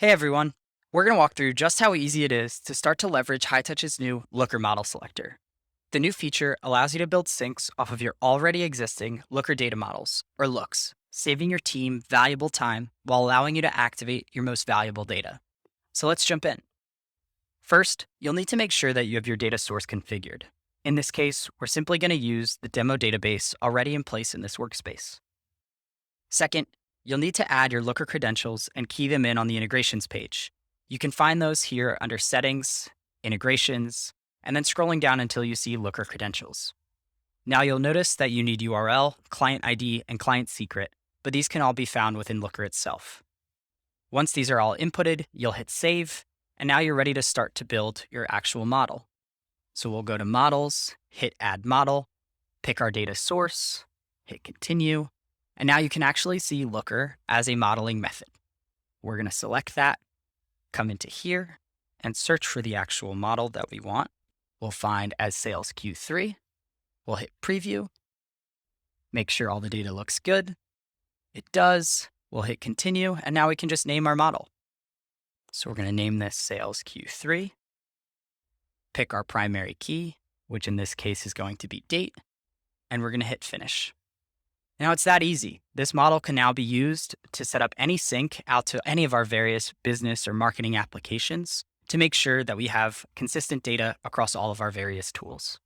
Hey everyone, we're going to walk through just how easy it is to start to leverage Hightouch's new Looker model selector. The new feature allows you to build syncs off of your already existing Looker data models, or looks, saving your team valuable time while allowing you to activate your most valuable data. So let's jump in. First, you'll need to make sure that you have your data source configured. In this case, we're simply going to use the demo database already in place in this workspace. Second, you'll need to add your Looker credentials and key them in on the integrations page. You can find those here under Settings, Integrations, and then scrolling down until you see Looker credentials. Now you'll notice that you need URL, client ID, and client secret, but these can all be found within Looker itself. Once these are all inputted, you'll hit Save, and now you're ready to start to build your actual model. So we'll go to Models, hit Add Model, pick our data source, hit Continue, and now you can actually see Looker as a modeling method. We're going to select that, come into here, and search for the actual model that we want. We'll find as Sales Q3. We'll hit Preview. Make sure all the data looks good. It does. We'll hit Continue, and now we can just name our model. So we're going to name this Sales Q3. Pick our primary key, which in this case is going to be date, and we're going to hit Finish. Now it's that easy. This model can now be used to set up any sync out to any of our various business or marketing applications to make sure that we have consistent data across all of our various tools.